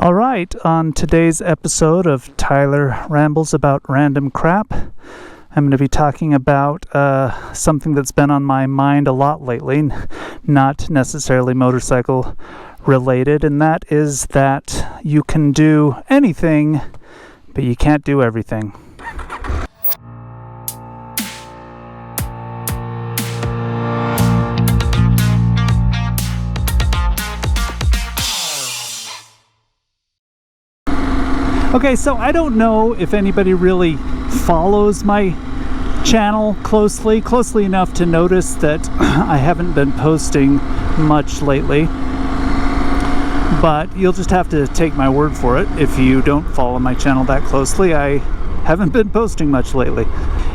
All right, on today's episode of Tyler Rambles About Random Crap, I'm going to be talking about something that's been on my mind a lot lately, not necessarily motorcycle related, and that is that you can do anything, but you can't do everything. Okay, so I don't know if anybody really follows my channel closely enough to notice that I haven't been posting much lately. But you'll just have to take my word for it. If you don't follow my channel that closely, I haven't been posting much lately.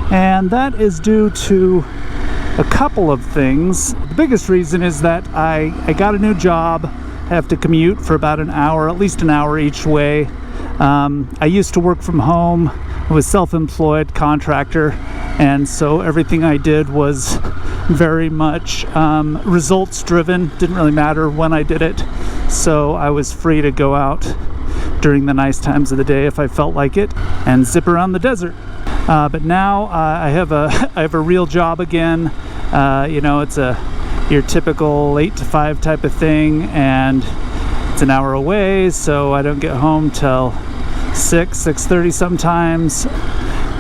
And that is due to a couple of things. The biggest reason is that I got a new job. I have to commute for about an hour, at least an hour each way. I used to work from home. I was self-employed contractor, and so everything I did was very much results driven. Didn't really matter when I did it, so I was free to go out during the nice times of the day if I felt like it and zip around the desert. But now I have a real job again. It's your typical 8 to 5 type of thing, and it's an hour away, so I don't get home till 6:30 sometimes,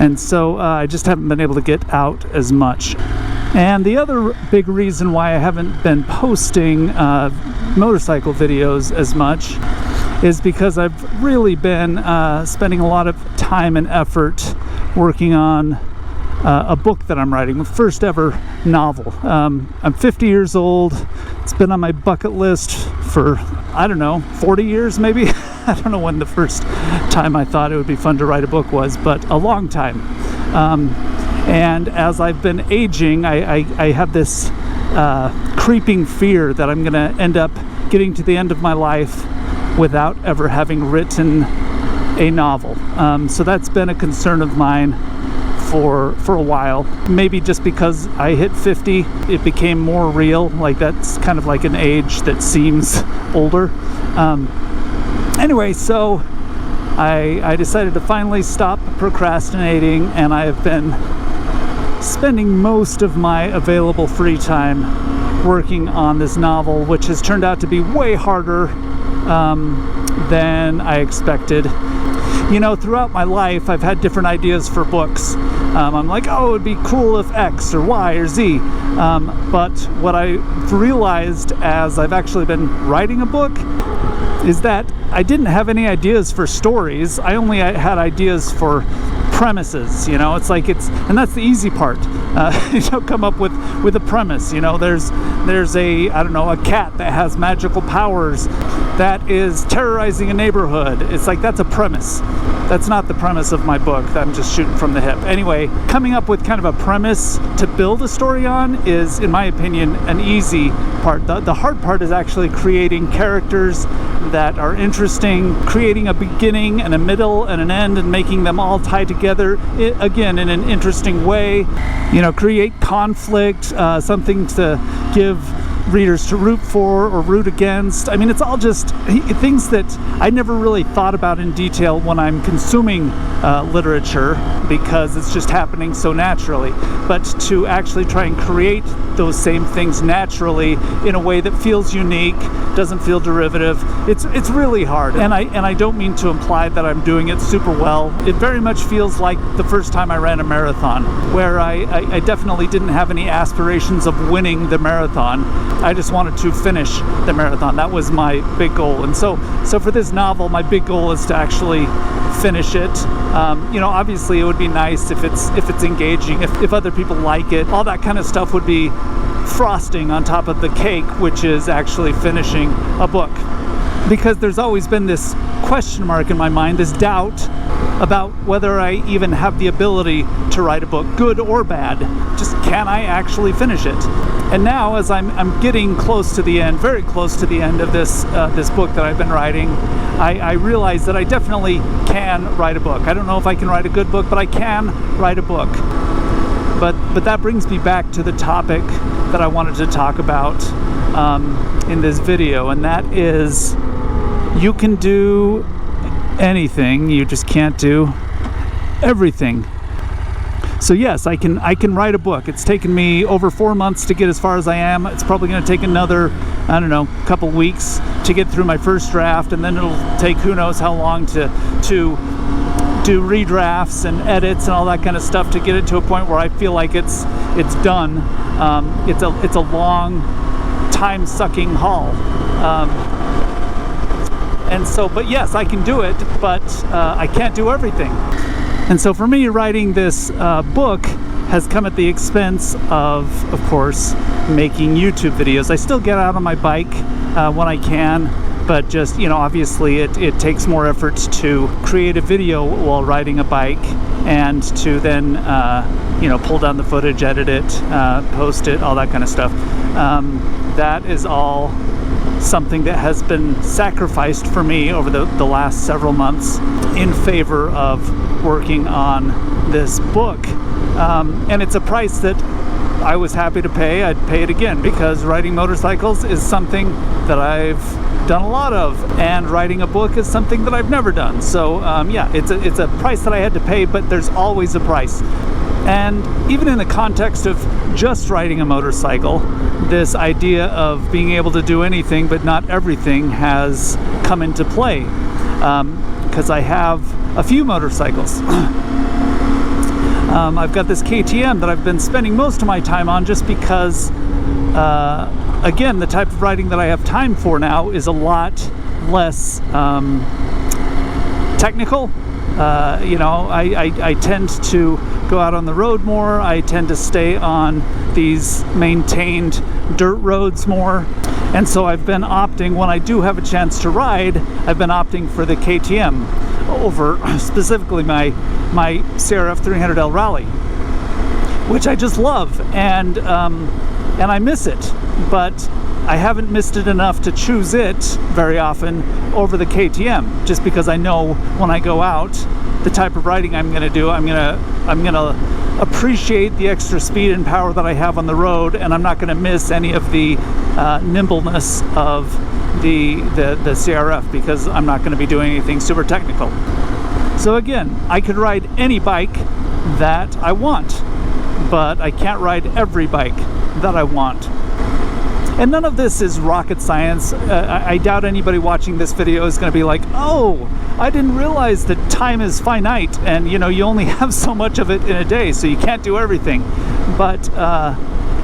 and so I just haven't been able to get out as much. And the other big reason why I haven't been posting motorcycle videos as much is because I've really been spending a lot of time and effort working on a book that I'm writing, the first ever novel. I'm 50 years old. It's been on my bucket list for, 40 years maybe. I don't know when the first time I thought it would be fun to write a book was, but a long time. And as I've been aging, I have this creeping fear that I'm going to end up getting to the end of my life without ever having written a novel. So that's been a concern of mine for a while. Maybe just because I hit 50, it became more real. Like that's kind of like an age that seems older. Anyway, so I decided to finally stop procrastinating, and I have been spending most of my available free time working on this novel, which has turned out to be way harder than I expected. Throughout my life, I've had different ideas for books. I'm like, it would be cool if X or Y or Z. But what I realized as I've actually been writing a book is that I didn't have any ideas for stories. I only had ideas for premises. And that's the easy part. Come up with a premise. There's a cat that has magical powers that is terrorizing a neighborhood. It's like, that's a premise. That's not the premise of my book. I'm just shooting from the hip. Anyway, coming up with kind of a premise to build a story on is, in my opinion, an easy part. The hard part is actually creating characters that are interesting, creating a beginning and a middle and an end, and making them all tie together, again, in an interesting way. Create conflict, something to give readers to root for or root against. It's all just things that I never really thought about in detail when I'm consuming literature, because it's just happening so naturally. But to actually try and create those same things naturally in a way that feels unique, doesn't feel derivative, it's really hard. And I don't mean to imply that I'm doing it super well. It very much feels like the first time I ran a marathon, where I definitely didn't have any aspirations of winning the marathon. I just wanted to finish the marathon. That was my big goal. And so for this novel, my big goal is to actually finish it. Obviously it would be nice if it's engaging, if other people like it. All that kind of stuff would be frosting on top of the cake, which is actually finishing a book. Because there's always been this question mark in my mind, this doubt about whether I even have the ability to write a book, good or bad. Just, can I actually finish it? And now, as I'm getting close to the end, very close to the end of this book that I've been writing, I realize that I definitely can write a book. I don't know if I can write a good book, but I can write a book. But that brings me back to the topic that I wanted to talk about in this video, and that is you can do anything, you just can't do everything. So yes, I can write a book. It's taken me over 4 months to get as far as I am. It's probably going to take another, I don't know, couple weeks to get through my first draft, and then it'll take who knows how long to do redrafts and edits and all that kind of stuff to get it to a point where I feel like it's done. It's a long, time-sucking haul. And so, but yes, I can do it, but I can't do everything. And so for me, writing this book has come at the expense of course, making YouTube videos. I still get out on my bike when I can, but just, obviously it takes more effort to create a video while riding a bike and to then, pull down the footage, edit it, post it, all that kind of stuff. That is all something that has been sacrificed for me over the last several months in favor of working on this book. And it's a price that I was happy to pay. I'd pay it again, because riding motorcycles is something that I've done a lot of, and writing a book is something that I've never done. So yeah, it's a price that I had to pay, but there's always a price. And even in the context of just riding a motorcycle, this idea of being able to do anything but not everything has come into play, because I have a few motorcycles. I've got this KTM that I've been spending most of my time on, just because, again, the type of riding that I have time for now is a lot less technical. I tend to go out on the road more. I tend to stay on these maintained dirt roads more. And so I've been opting, when I do have a chance to ride, I've been opting for the KTM over specifically my CRF 300L Rally, which I just love, and I miss it, but I haven't missed it enough to choose it very often over the KTM, just because I know when I go out, the type of riding I'm going to do, I'm going to appreciate the extra speed and power that I have on the road, and I'm not going to miss any of the nimbleness of the CRF, because I'm not going to be doing anything super technical. So again, I could ride any bike that I want, but I can't ride every bike that I want. And none of this is rocket science. I doubt anybody watching this video is going to be like, oh, I didn't realize that time is finite, and you only have so much of it in a day, so you can't do everything. But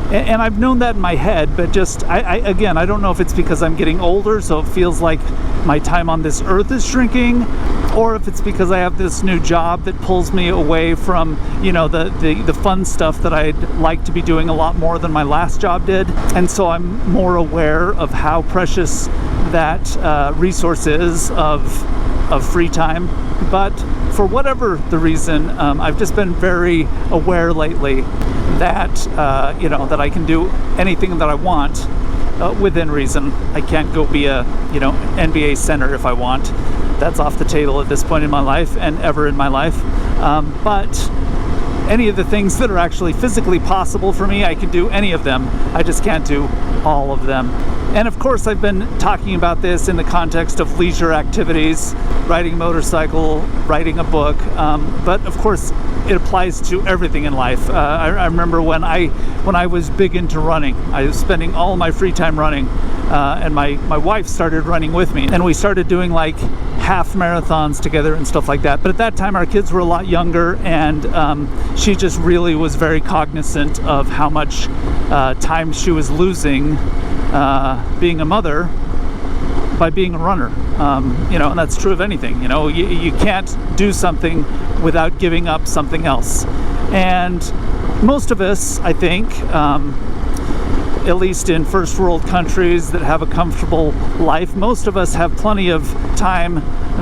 and I've known that in my head, but just again, I don't know if it's because I'm getting older, so it feels like my time on this earth is shrinking, or if it's because I have this new job that pulls me away from the fun stuff that I'd like to be doing a lot more than my last job did. And so I'm more aware of how precious that resource is of free time. But for whatever the reason, I've just been very aware lately that that I can do anything that I want within reason. I can't go be a NBA center if I want. That's off the table at this point in my life and ever in my life. But any of the things that are actually physically possible for me, I can do any of them. I just can't do all of them. And of course, I've been talking about this in the context of leisure activities, riding a motorcycle, writing a book, but of course it applies to everything in life. I remember when I was big into running, I was spending all my free time running, and my wife started running with me, and we started doing like half marathons together and stuff like that. But at that time our kids were a lot younger, and she just really was very cognizant of how much time she was losing being a mother by being a runner. And that's true of anything. You can't do something without giving up something else. And most of us, I think, at least in first world countries that have a comfortable life, most of us have plenty of time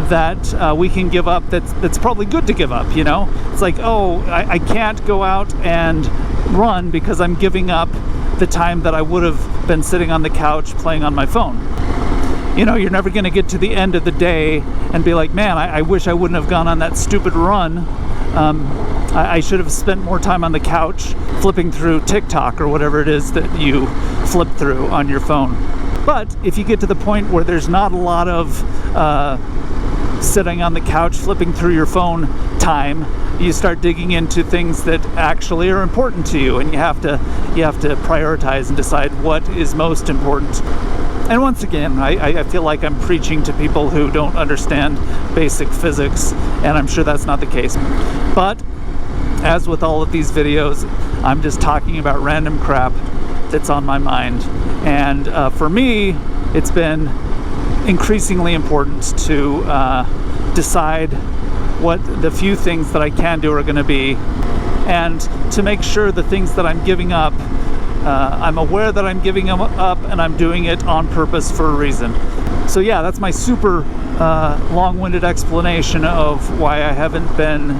that we can give up that's probably good to give up. It's like, oh, I can't go out and run because I'm giving up the time that I would have been sitting on the couch playing on my phone. You're never going to get to the end of the day and be like, man, I wish I wouldn't have gone on that stupid run. I should have spent more time on the couch flipping through TikTok or whatever it is that you flip through on your phone. But if you get to the point where there's not a lot of sitting on the couch flipping through your phone time, you start digging into things that actually are important to you, and you have to prioritize and decide what is most important. And once again, I feel like I'm preaching to people who don't understand basic physics, and I'm sure that's not the case. But as with all of these videos, I'm just talking about random crap that's on my mind. And for me, it's been increasingly important to decide what the few things that I can do are going to be, and to make sure the things that I'm giving up, I'm aware that I'm giving them up, and I'm doing it on purpose for a reason. So yeah, that's my super long-winded explanation of why I haven't been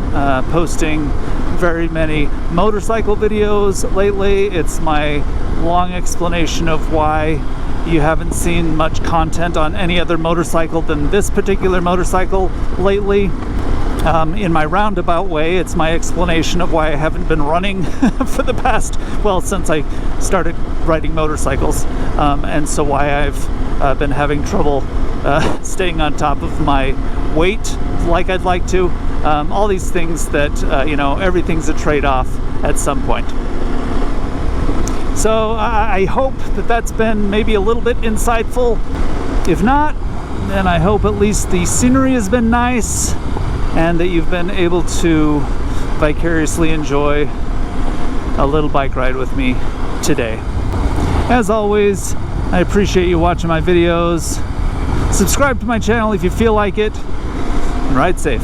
posting very many motorcycle videos lately. It's my long explanation of why you haven't seen much content on any other motorcycle than this particular motorcycle lately. In my roundabout way, it's my explanation of why I haven't been running for the past, well, since I started riding motorcycles, and so why I've been having trouble staying on top of my weight like I'd like to. All these things that, you know, everything's a trade-off at some point. So I hope that that's been maybe a little bit insightful. If not, then I hope at least the scenery has been nice, and that you've been able to vicariously enjoy a little bike ride with me today. As always, I appreciate you watching my videos. Subscribe to my channel if you feel like it, and ride safe.